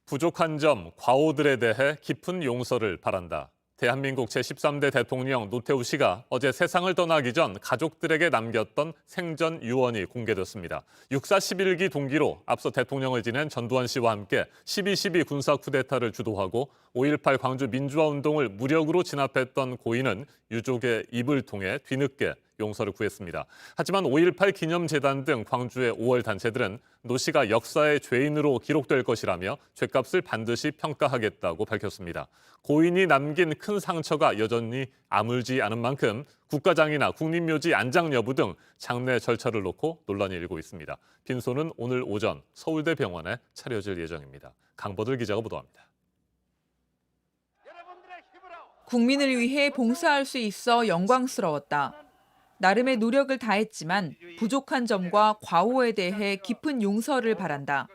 부족한 점, 과오들에 대해 깊은 용서를 바란다. 대한민국 제13대 대통령 노태우 씨가 어제 세상을 떠나기 전 가족들에게 남겼던 생전 유언이 공개됐습니다. 육사 11기 동기로 앞서 대통령을 지낸 전두환 씨와 함께 12.12 군사 쿠데타를 주도하고 5.18 광주 민주화운동을 무력으로 진압했던 고인은 유족의 입을 통해 뒤늦게 용서를 구했습니다. 하지만 5.18 기념재단 등 광주의 5월 단체들은 노 씨가 역사의 죄인으로 기록될 것이라며 죄값을 반드시 평가하겠다고 밝혔습니다. 고인이 남긴 큰 상처가 여전히 아물지 않은 만큼 국가장이나 국립묘지 안장 여부 등 장례 절차를 놓고 논란이 일고 있습니다. 빈소는 오늘 오전 서울대병원에 차려질 예정입니다. 강버들 기자가 보도합니다. 국민을 위해 봉사할 수 있어 영광스러웠다. 나름의 노력을 다했지만 부족한 점과 과오에 대해 깊은 용서를 바란다.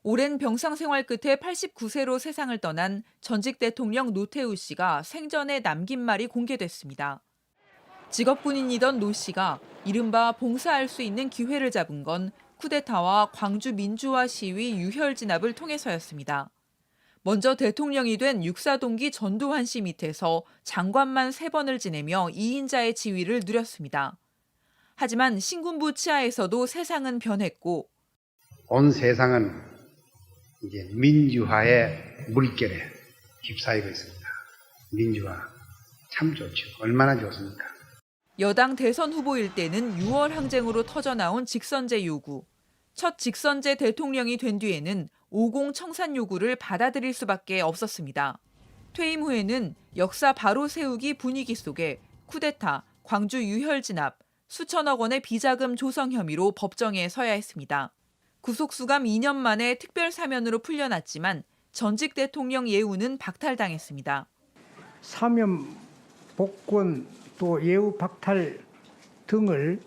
오랜 병상 생활 끝에 89세로 세상을 떠난 전직 대통령 노태우 씨가 생전에 남긴 말이 공개됐습니다. 직업군인이던 노 씨가 이른바 봉사할 수 있는 기회를 잡은 건 쿠데타와 광주 민주화 시위 유혈 진압을 통해서였습니다. 먼저 대통령이 된 육사동기 전두환 씨 밑에서 장관만 3번을 지내며 2인자의 지위를 누렸습니다. 하지만 신군부 치하에서도 세상은 변했고 온 세상은 이제 민주화의 물결에 휩싸이고 있습니다. 민주화 참 좋죠. 얼마나 좋습니까? 여당 대선 후보일 때는 6월 항쟁으로 터져나온 직선제 요구. 첫 직선제 대통령이 된 뒤에는 50 청산 요구를 받아들일 수밖에 없었습니다. 퇴임 후에는 역사 바로 세우기 분위기 속에 쿠데타, 광주 유혈 진압, 수천억 원의 비자금 조성 혐의로 법정에 서야 했습니다. 구속수감 2년 만에 특별 사면으로 풀려났지만 전직 대통령 예우는 박탈당했습니다. 사면, 복권, 또 예우 박탈 등을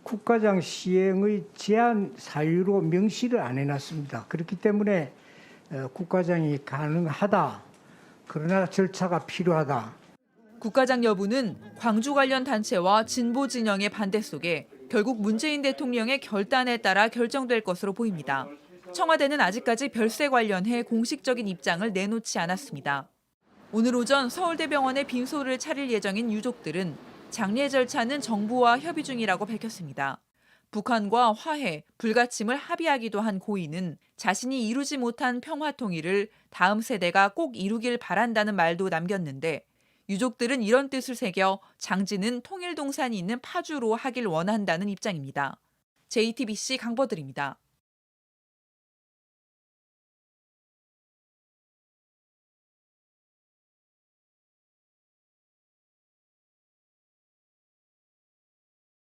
국가장 시행의 제한 사유로 명시를 안 해놨습니다. 그렇기 때문에 국가장이 가능하다. 그러나 절차가 필요하다. 국가장 여부는 광주 관련 단체와 진보 진영의 반대 속에 결국 문재인 대통령의 결단에 따라 결정될 것으로 보입니다. 청와대는 아직까지 별세 관련해 공식적인 입장을 내놓지 않았습니다. 오늘 오전 서울대병원에 빈소를 차릴 예정인 유족들은 장례 절차는 정부와 협의 중이라고 밝혔습니다. 북한과 화해, 불가침을 합의하기도 한 고인은 자신이 이루지 못한 평화 통일을 다음 세대가 꼭 이루길 바란다는 말도 남겼는데 유족들은 이런 뜻을 새겨 장지는 통일동산이 있는 파주로 하길 원한다는 입장입니다. JTBC 강버들입니다.